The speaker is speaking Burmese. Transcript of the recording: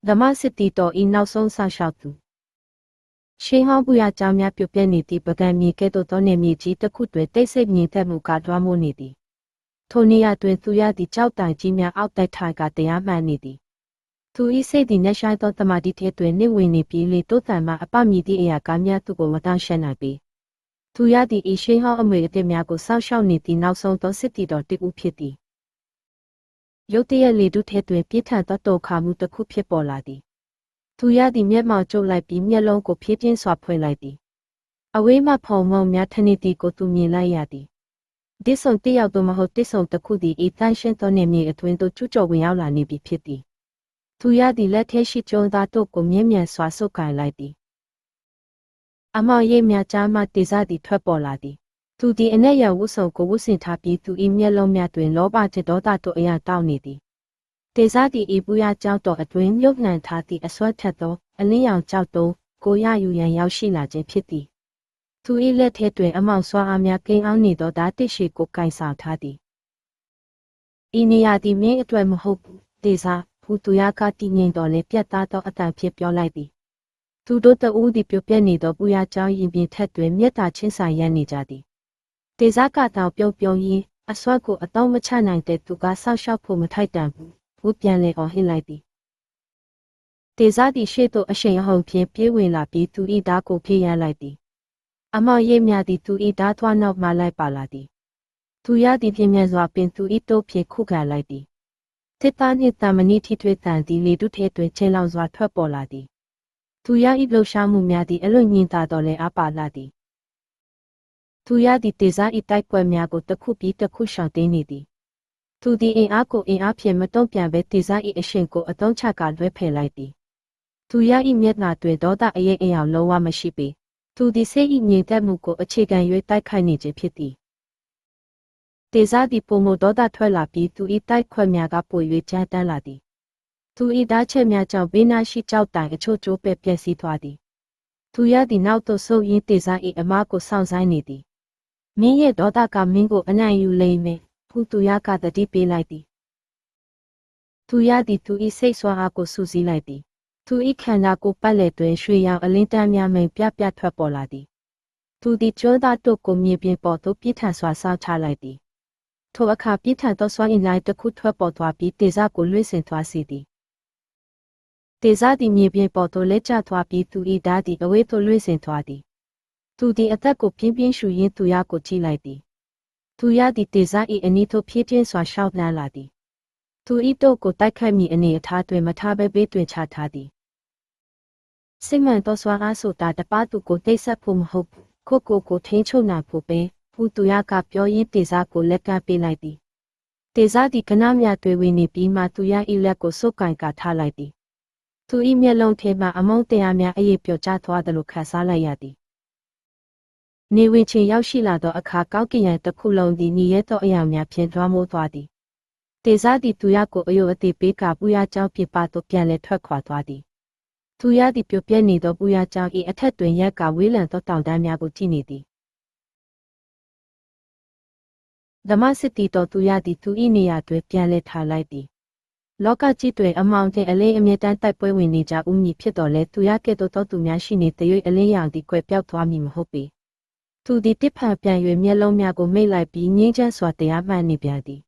ဓမ္မစစ်တီတော်ဤနောက်ဆုံးဆောက်ရှောက်သူရှေးဟောင်းပူရကြောင်းများပြုတ်ပြဲနေသည့်ပကံမြေကဲ့သို့သောနေမြေကြီးတစ်ခုတွင်တိတ်ဆိတ်မြင်သက်မှုကတွားမိုးနေသည်ထိုနေရာတွင်သူရသည့်ကြောက်တိုင်ကြီးများအောက်တိုက်ထိုင်ကတရားမှန်နေသည်သူဤစိတ်သည်နှရှိုင်းသောတမာတိထဲတွင်နှင့်ဝင်နေပြီးလေတိုးတန်မှအပမြည်သည့်အရာကားများသူကိုမတောင့်ရှက်နိုင်ပေသူရသည့်ဤရှေးဟောင်းအမွေအနှစ်များကိုစောင့်ရှောက်နေသည့်နောက်ဆုံးသောစစ်တီတော်တစ်ဦးဖြစ်သည်ရုတ်တရက်လေတုထဲတွင်ပြင်းထန်သောတုန်ခါမှုတစ်ခုဖြစ်ပေါ်လာသည်သူရသည့်မျက်မှောင်ကျုပ်လိုက်ပြီးမျက်လုံးကိုဖြည်းဖြည်းစွာဖွင့်လိုက်သည်အဝေးမှဖုံမုံများထနေသည်ကိုသူမြင်လိုက်ရသည်တစ်ဆုံတစ်ယောက်သို့မဟုတ်တစ်ဆုံတစ်ခုသည်ဤတန်းရှင်းသောနေမြေအတွင်းသို့ကျူးကျော်ဝင်ရောက်လာနေပြီဖြစ်သည်သူရသည့်လက်ထဲရှိကျုံသားတို့ကိုမြင့်မြတ်စွာဆုပ်ကိုင်လိုက်သည်အမောင်ရိပ်များကြားမှတေစာသည်ထွက်ပေါ်လာသည်သူသည်အနက်ရံဝတ်စုံကိုဝတ်ဆင်ထားပြီးသူ၏မျက်လုံးများတွင်လောဘจิตဒေါသတို့အရာတောက်နေသည်တေစာသည်ဤပူရကြောက်တော်အတွင်းမြုပ်နှံထားသည့်အစွမ်းထက်သောအလင်းရောင်ကြောက်သောကိုရယူရန်ရောက်ရှိလာခြင်းဖြစ်သည်သူ၏လက်ထဲတွင်အမောင်စွာအားများကိန်းအောင်နေသောဓာတ်တစ်ရှိကိုကင်ဆောင်ထားသည်ဤနေရာသည်မင်းအတွက်မဟုတ်ဘူးတေစာဖူသူရကတည်ငြိမ်တော်လဲပြတ်သားသောအတန်ဖြစ်ပြောလိုက်သည်သူတို့တဦးသည်ပြုတ်ပြက်နေသောပူရကြောင်းရင်ပြင်ထက်တွင်မျက်တာချင်းဆိုင်ရနေကြသည်တေစာကတောင်ပြုံးပြုံးရင်းအစွမ်းကိုအတော့မချနိုင်တဲ့သူကဆောက်ရှောက်ဖို့မထိုက်တန်ဘူးဘူးပြန်လေအောင်ဟစ်လိုက်သည်တေစာသည်ရှေ့သို့အရှိန်အဟုန်ဖြင့်ပြေးဝင်လာပြီးသူ၏ဓာတ်ကိုဖြည့်ရလိုက်သည်အမောင်ရိပ်များသည်သူ၏ဓာတ်သွားနောက်မှလိုက်ပါလာသည်သူရသည်ပြင်းပြစွာပင်သူ၏တိုးဖြင့်ခုခံလိုက်သည်တစ်သားနှင့်တမဏိထိထွေးတန်သည်လေတုထဲတွင်ချင်းလောင်စွာထွက်ပေါ်လာသည်သူရ၏လှုပ်ရှားမှုများသည်အလွန်ညင်သာတော်လဲအားပါလာသည်သူရသည့်တေစာ၏တိုက်ကွက်များကိုတစ်ခုပြီးတစ်ခုရှောင်သိမ်းနေသည်သူသည်အင်အားကိုအင်အားဖြင့်မတုံ့ပြန်ဘဲတေစာ၏အရှင်ကိုအသုံးချကလွဲဖယ်လိုက်သည်သူရ၏မျက်နှာတွင်ဒေါသအရိပ်အယောင်လုံးဝမရှိပေသူသည်စိတ်၏ငြိမ်သက်မှုကိုအခြေခံ၍တိုက်ခိုက်နေခြင်းဖြစ်သည်တေစာသည်ပုံမဒေါသထွက်လာပြီးသူ၏တိုက်ခွက်များကပို၍ကြမ်းတမ်းလာသည်သူ၏ဓာတ်ချက်များကြောင့်ဘေးနားရှိကြောက်တိုင်အချို့ကျိုးပဲ့ပျက်စီးသွားသည်သူရသည်နောက်သို့ဆုပ်ရင်းတေစာ၏အမကိုစောင့်ဆိုင်နေသည်မင်းရဲ့ဒေါသကမင်းကိုအနိုင်ယူလိမ့်မယ်ဖူသူရကတတိပေးလိုက်သည်သူရသည်သူ၏စိတ်ဆွမ်းအားကိုစူးစီးလိုက်သည်သူ၏ခန္ဓာကိုယ်ပတ်လည်တွင်ရွှေရောင်အလင်းတန်းများမိန်ပြပြထွက်ပေါ်လာသည်သူသည်ကျွန်းသားတို့ကိုမြေပြင်ပေါ်သို့ပြစ်ထန်စွာဆောက်ချလိုက်သည်ထိုအခါပြစ်ထန်သောစွမ်းအင်လိုက်တစ်ခုထွက်ပေါ်သွားပြီးတေစာကိုလွှင့်စင်သွားစေသည်တေစာသည်မြေပြင်ပေါ်သို့လက်ကျသွားပြီးသူ၏ဓာတ်သည်အဝေးသို့လွှင့်စင်သွားသည်သူသည်အသက်ကိုပြင်းပြင်းရှူရင်းသူရကိုကြည့်လိုက်သည်သူရသည်တေစာ၏အနီးသို့ဖြည်းဖြည်းစွာရှောက်နှမ်းလာသည်သူ၏တို့ကိုတိုက်ခိုက်မည်အနေအထားတွင်မထားဘဲဘေးတွင်ချထားသည်စိတ်မှန်သောစွမ်းအားဆိုတာတပါးသူကိုတိတ်ဆက်ဖို့မဟုတ်ဘူးကိုထိန်းချုပ်နိုင်ဖို့ပဲဖူသူရကပြောရင်းတေစာကိုလက်ကမ်းပေးလိုက်သည်တေစာသည်ခဏမြတွေ့ဝင်နေပြီးမှသူရ၏လက်ကိုဆုပ်ကိုင်ကထားလိုက်သည်သူ၏မျက်လုံးထဲမှအမုန်းတရားများအေးပျော်ကျသွားသလိုခံစားလိုက်ရသည်နေဝင်ချင်ရောက်ရှိလာသောအခါကောက်ကင်ရန်တစ်ခုလုံးသည်ညီရဲသောအရာများဖြင့်လွှမ်းမိုးသွားသည်တေစာသည်သူရကိုအယုတ်အသေးပေးကပူရကြောင်းပြပသို့ပြန်လဲထွက်ခွာသွားသည်သူရသည်ပြုတ်ပြဲနေသောပူရကြောင်း၏အထက်တွင်ရက်ကဝေးလံသောတောင်တန်းများကိုကြည့်နေသည်ဓမ္မစစ်တီတော်သူရသည်သူ၏နေရာတွင်ပြန်လဲထားလိုက်သည်လောကကြီးတွင်အမောင်တင်အလင်းအမြဲတမ်းတိုက်ပွဲဝင်နေကြဦးမည်ဖြစ်တော်လဲသူရကဲ့သို့သောသူများရှိနေသည်၍အလင်းရောင်သည်ကွယ်ပြောက်သွားမည်မဟုတ်ပေသူသည်တစ်ဖန်ပြန်၍မျက်လုံးများကိုမိတ်လိုက်ပြီးငြိမ်းချမ်းစွာတရားမှန်နေပြန်သည်